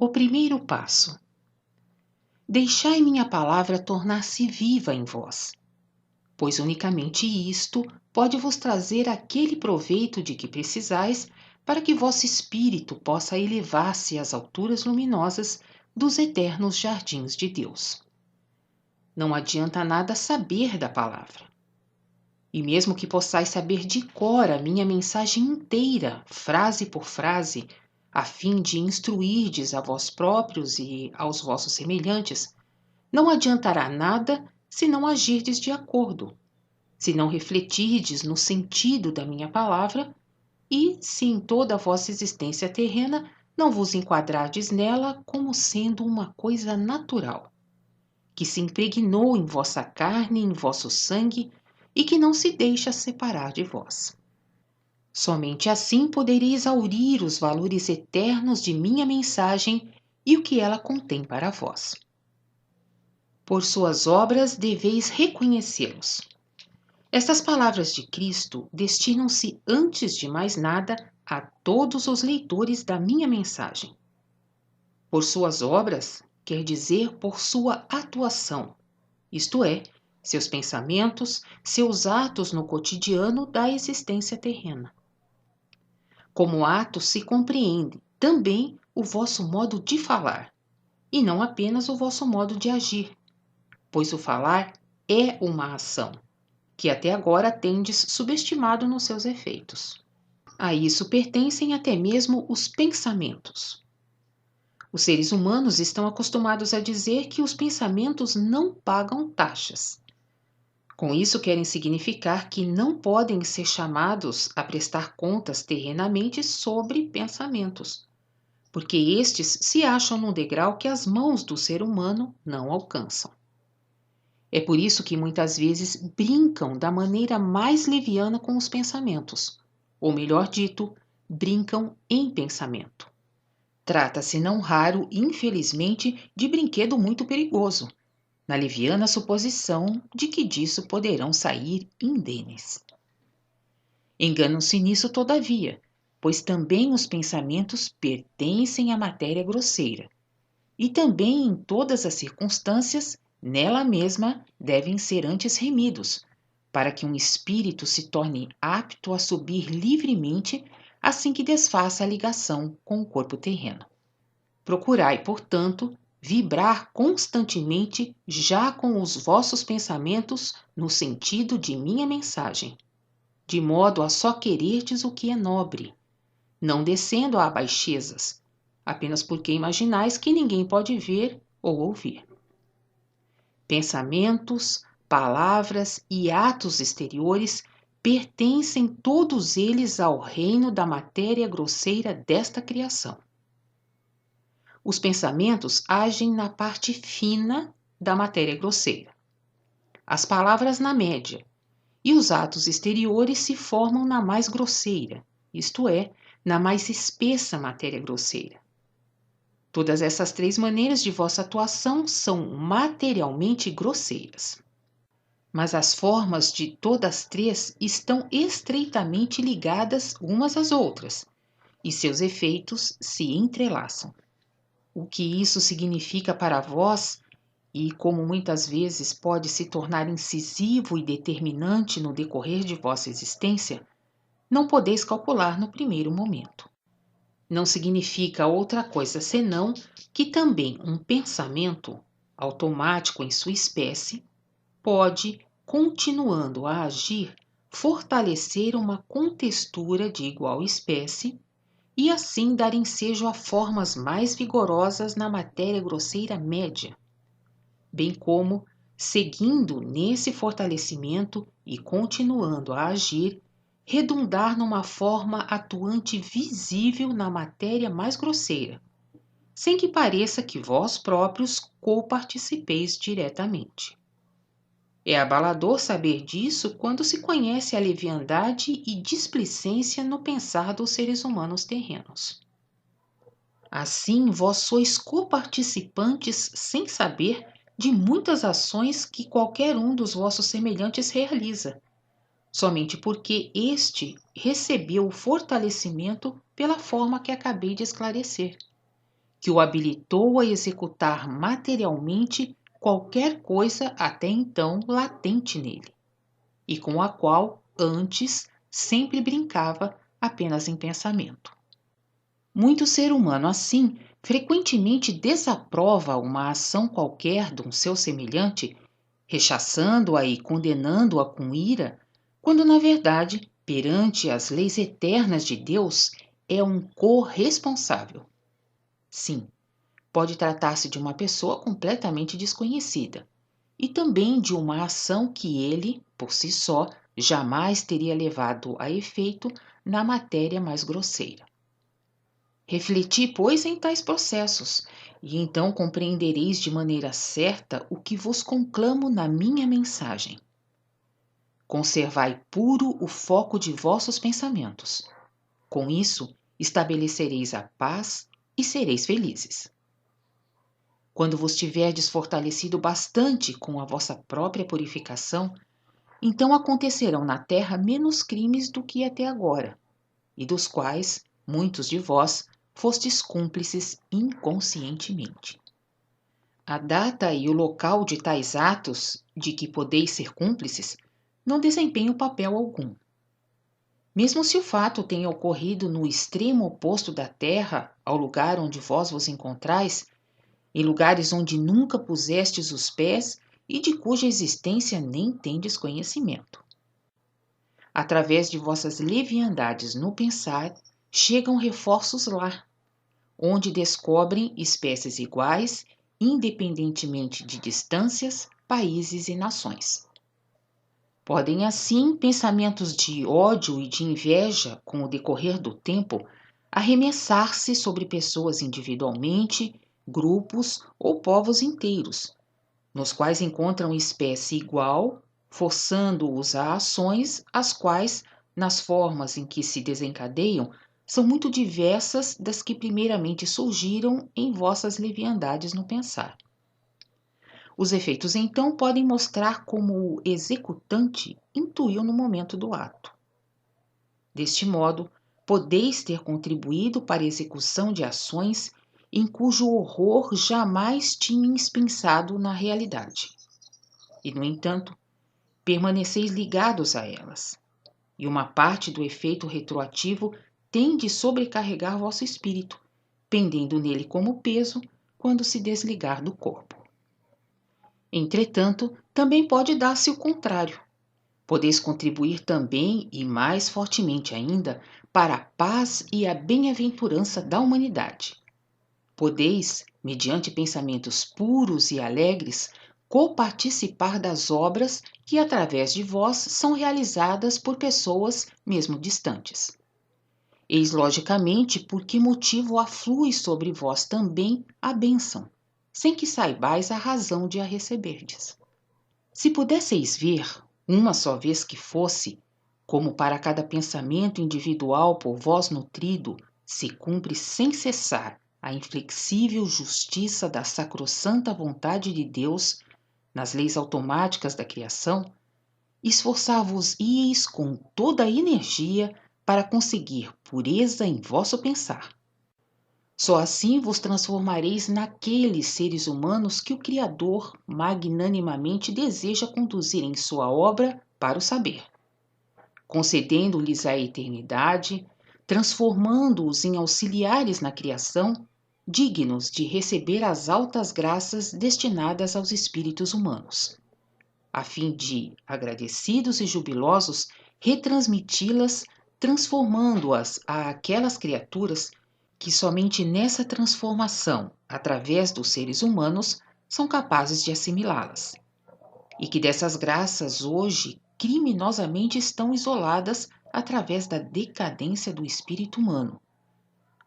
O primeiro passo. Deixai minha palavra tornar-se viva em vós, pois unicamente isto pode vos trazer aquele proveito de que precisais para que vosso espírito possa elevar-se às alturas luminosas dos eternos jardins de Deus. Não adianta nada saber da palavra. E mesmo que possais saber de cor a minha mensagem inteira, frase por frase, a fim de instruirdes a vós próprios e aos vossos semelhantes, não adiantará nada se não agirdes de acordo, se não refletirdes no sentido da minha palavra e se em toda a vossa existência terrena não vos enquadrardes nela como sendo uma coisa natural, que se impregnou em vossa carne e em vosso sangue e que não se deixa separar de vós. Somente assim podereis aurir os valores eternos de minha mensagem e o que ela contém para vós. Por suas obras deveis reconhecê-los. Estas palavras de Cristo destinam-se, antes de mais nada, a todos os leitores da minha mensagem. Por suas obras, quer dizer por sua atuação, isto é, seus pensamentos, seus atos no cotidiano da existência terrena. Como ato se compreende também o vosso modo de falar, e não apenas o vosso modo de agir, pois o falar é uma ação, que até agora tendes subestimado nos seus efeitos. A isso pertencem até mesmo os pensamentos. Os seres humanos estão acostumados a dizer que os pensamentos não pagam taxas. Com isso querem significar que não podem ser chamados a prestar contas terrenamente sobre pensamentos, porque estes se acham num degrau que as mãos do ser humano não alcançam. É por isso que muitas vezes brincam da maneira mais leviana com os pensamentos, ou melhor dito, brincam em pensamento. Trata-se não raro, infelizmente, de brinquedo muito perigoso, na leviana suposição de que disso poderão sair indenes. Enganam-se nisso, todavia, pois também os pensamentos pertencem à matéria grosseira, e também em todas as circunstâncias, nela mesma, devem ser antes remidos, para que um espírito se torne apto a subir livremente assim que desfaça a ligação com o corpo terreno. Procurai, portanto, vibrar constantemente já com os vossos pensamentos no sentido de minha mensagem, de modo a só quererdes o que é nobre, não descendo a baixezas, apenas porque imaginais que ninguém pode ver ou ouvir. Pensamentos, palavras e atos exteriores pertencem todos eles ao reino da matéria grosseira desta criação. Os pensamentos agem na parte fina da matéria grosseira, as palavras na média, e os atos exteriores se formam na mais grosseira, isto é, na mais espessa matéria grosseira. Todas essas três maneiras de vossa atuação são materialmente grosseiras. Mas as formas de todas três estão estreitamente ligadas umas às outras, e seus efeitos se entrelaçam. O que isso significa para vós, e como muitas vezes pode se tornar incisivo e determinante no decorrer de vossa existência, não podeis calcular no primeiro momento. Não significa outra coisa senão que também um pensamento, automático em sua espécie, pode, continuando a agir, fortalecer uma contextura de igual espécie e assim dar ensejo a formas mais vigorosas na matéria grosseira média, bem como, seguindo nesse fortalecimento e continuando a agir, redundar numa forma atuante visível na matéria mais grosseira, sem que pareça que vós próprios coparticipeis diretamente. É abalador saber disso quando se conhece a leviandade e displicência no pensar dos seres humanos terrenos. Assim, vós sois coparticipantes sem saber de muitas ações que qualquer um dos vossos semelhantes realiza, somente porque este recebeu o fortalecimento pela forma que acabei de esclarecer, que o habilitou a executar materialmente qualquer coisa até então latente nele, e com a qual antes sempre brincava apenas em pensamento. Muito ser humano assim frequentemente desaprova uma ação qualquer de um seu semelhante, rechaçando-a e condenando-a com ira, quando na verdade, perante as leis eternas de Deus, é um corresponsável. Sim, pode tratar-se de uma pessoa completamente desconhecida, e também de uma ação que ele, por si só, jamais teria levado a efeito na matéria mais grosseira. Refleti, pois, em tais processos, e então compreendereis de maneira certa o que vos conclamo na minha mensagem. Conservai puro o foco de vossos pensamentos. Com isso, estabelecereis a paz e sereis felizes. Quando vos tiverdes fortalecido bastante com a vossa própria purificação, então acontecerão na terra menos crimes do que até agora, e dos quais muitos de vós fostes cúmplices inconscientemente. A data e o local de tais atos, de que podeis ser cúmplices, não desempenham papel algum. Mesmo se o fato tenha ocorrido no extremo oposto da terra ao lugar onde vós vos encontrais, em lugares onde nunca pusestes os pés e de cuja existência nem tendes conhecimento. Através de vossas leviandades no pensar, chegam reforços lá, onde descobrem espécies iguais, independentemente de distâncias, países e nações. Podem, assim, pensamentos de ódio e de inveja, com o decorrer do tempo, arremessar-se sobre pessoas individualmente, grupos ou povos inteiros, nos quais encontram espécie igual, forçando-os a ações as quais, nas formas em que se desencadeiam, são muito diversas das que primeiramente surgiram em vossas leviandades no pensar. Os efeitos, então, podem mostrar como o executante intuiu no momento do ato. Deste modo, podeis ter contribuído para a execução de ações em cujo horror jamais tinhas pensado na realidade. E, no entanto, permaneceis ligados a elas, e uma parte do efeito retroativo tem de sobrecarregar vosso espírito, pendendo nele como peso quando se desligar do corpo. Entretanto, também pode dar-se o contrário. Podeis contribuir também, e mais fortemente ainda, para a paz e a bem-aventurança da humanidade. Podeis, mediante pensamentos puros e alegres, coparticipar das obras que, através de vós, são realizadas por pessoas mesmo distantes. Eis, logicamente, por que motivo aflui sobre vós também a bênção, sem que saibais a razão de a receberdes. Se pudesseis ver, uma só vez que fosse, como para cada pensamento individual por vós nutrido, se cumpre sem cessar a inflexível justiça da sacrossanta vontade de Deus nas leis automáticas da criação, esforçar-vos-íeis com toda a energia para conseguir pureza em vosso pensar. Só assim vos transformareis naqueles seres humanos que o Criador magnanimamente deseja conduzir em sua obra para o saber, concedendo-lhes a eternidade, transformando-os em auxiliares na criação, dignos de receber as altas graças destinadas aos espíritos humanos, a fim de, agradecidos e jubilosos, retransmiti-las, transformando-as àquelas criaturas que somente nessa transformação, através dos seres humanos, são capazes de assimilá-las, e que dessas graças hoje criminosamente estão isoladas através da decadência do espírito humano,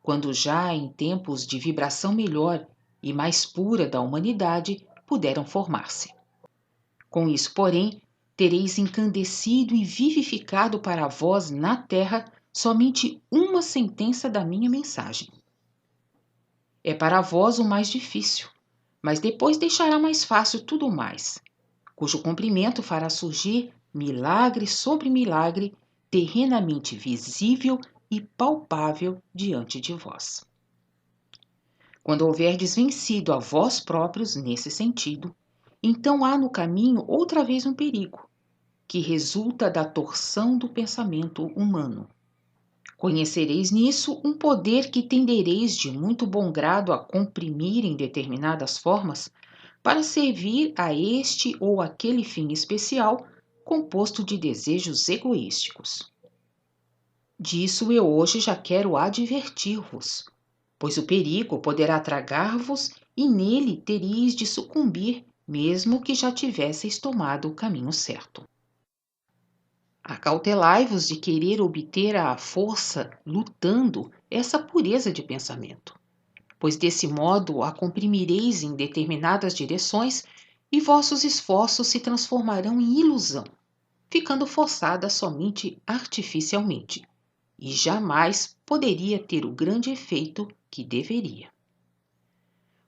quando já em tempos de vibração melhor e mais pura da humanidade puderam formar-se. Com isso, porém, tereis encandecido e vivificado para vós na terra somente uma sentença da minha mensagem. É para vós o mais difícil, mas depois deixará mais fácil tudo o mais, cujo cumprimento fará surgir milagre sobre milagre, terrenamente visível e palpável diante de vós. Quando houverdes vencido a vós próprios nesse sentido, então há no caminho outra vez um perigo, que resulta da torção do pensamento humano. Conhecereis nisso um poder que tendereis de muito bom grado a comprimir em determinadas formas para servir a este ou aquele fim especial composto de desejos egoísticos. Disso eu hoje já quero advertir-vos, pois o perigo poderá tragar-vos e nele teríeis de sucumbir, mesmo que já tivesseis tomado o caminho certo. Acautelai-vos de querer obter à força, lutando, essa pureza de pensamento, pois desse modo a comprimireis em determinadas direções e vossos esforços se transformarão em ilusão, ficando forçada somente artificialmente, e jamais poderia ter o grande efeito que deveria.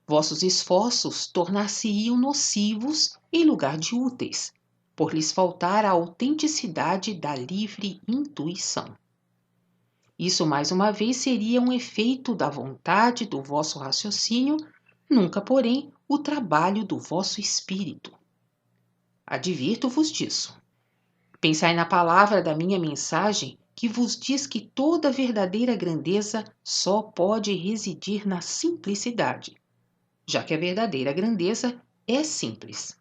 Vossos esforços tornar-se-iam nocivos em lugar de úteis, por lhes faltar a autenticidade da livre intuição. Isso, mais uma vez, seria um efeito da vontade do vosso raciocínio, nunca, porém, o trabalho do vosso espírito. Advirto-vos disso. Pensai na palavra da minha mensagem, que vos diz que toda verdadeira grandeza só pode residir na simplicidade, já que a verdadeira grandeza é simples.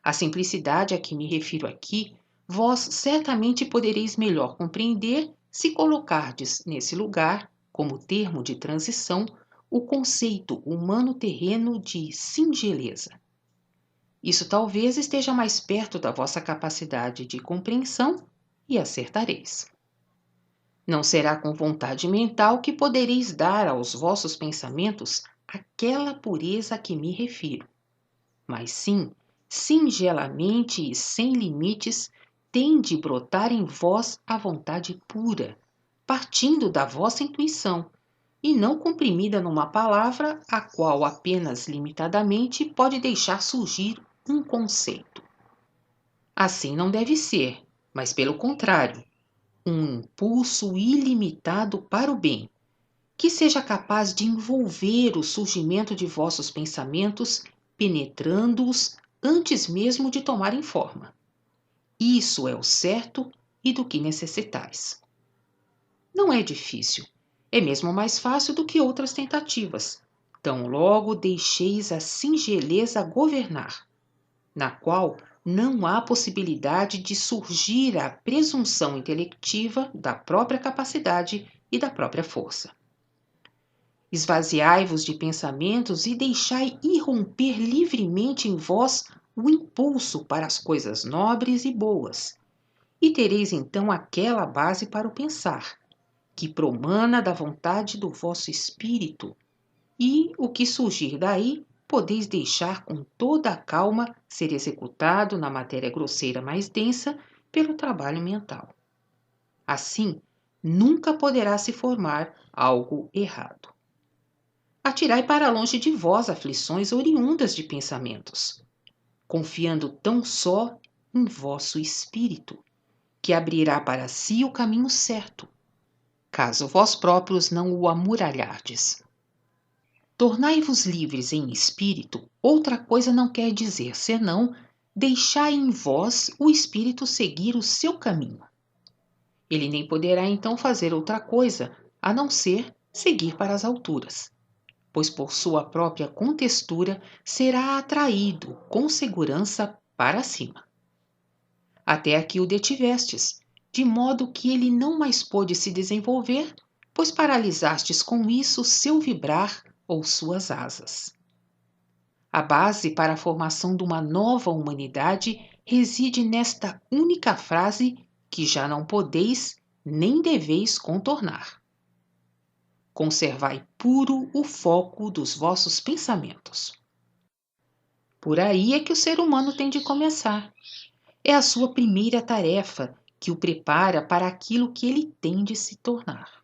A simplicidade a que me refiro aqui, vós certamente podereis melhor compreender se colocardes nesse lugar, como termo de transição, o conceito humano-terreno de singeleza. Isso talvez esteja mais perto da vossa capacidade de compreensão e acertareis. Não será com vontade mental que podereis dar aos vossos pensamentos aquela pureza a que me refiro, mas sim, singelamente e sem limites, tem de brotar em vós a vontade pura, partindo da vossa intuição, e não comprimida numa palavra a qual apenas limitadamente pode deixar surgir um conceito. Assim não deve ser, mas pelo contrário, um impulso ilimitado para o bem, que seja capaz de envolver o surgimento de vossos pensamentos, penetrando-os antes mesmo de tomarem forma. Isso é o certo e do que necessitais. Não é difícil, é mesmo mais fácil do que outras tentativas. Tão logo deixeis a singeleza governar, na qual não há possibilidade de surgir a presunção intelectiva da própria capacidade e da própria força. Esvaziai-vos de pensamentos e deixai irromper livremente em vós o impulso para as coisas nobres e boas, e tereis então aquela base para o pensar, que promana da vontade do vosso espírito, e o que surgir daí podeis deixar com toda a calma ser executado na matéria grosseira mais densa pelo trabalho mental. Assim, nunca poderá se formar algo errado. Atirai para longe de vós aflições oriundas de pensamentos, confiando tão só em vosso espírito, que abrirá para si o caminho certo, caso vós próprios não o amuralhardes. Tornai-vos livres em espírito, outra coisa não quer dizer, senão deixai em vós o espírito seguir o seu caminho. Ele nem poderá então fazer outra coisa, a não ser seguir para as alturas, pois por sua própria contextura será atraído com segurança para cima. Até aqui o detivestes, de modo que ele não mais pôde se desenvolver, pois paralisastes com isso seu vibrar ou suas asas. A base para a formação de uma nova humanidade reside nesta única frase que já não podeis nem deveis contornar. Conservai puro o foco dos vossos pensamentos. Por aí é que o ser humano tem de começar. É a sua primeira tarefa que o prepara para aquilo que ele tem de se tornar.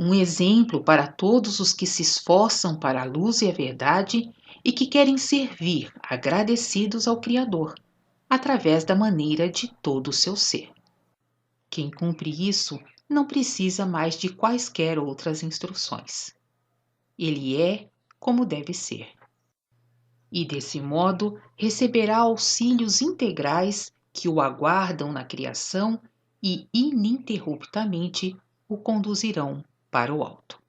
Um exemplo para todos os que se esforçam para a luz e a verdade e que querem servir agradecidos ao Criador, através da maneira de todo o seu ser. Quem cumpre isso não precisa mais de quaisquer outras instruções. ele é como deve ser. E desse modo receberá auxílios integrais que o aguardam na criação e ininterruptamente o conduzirão para o alto.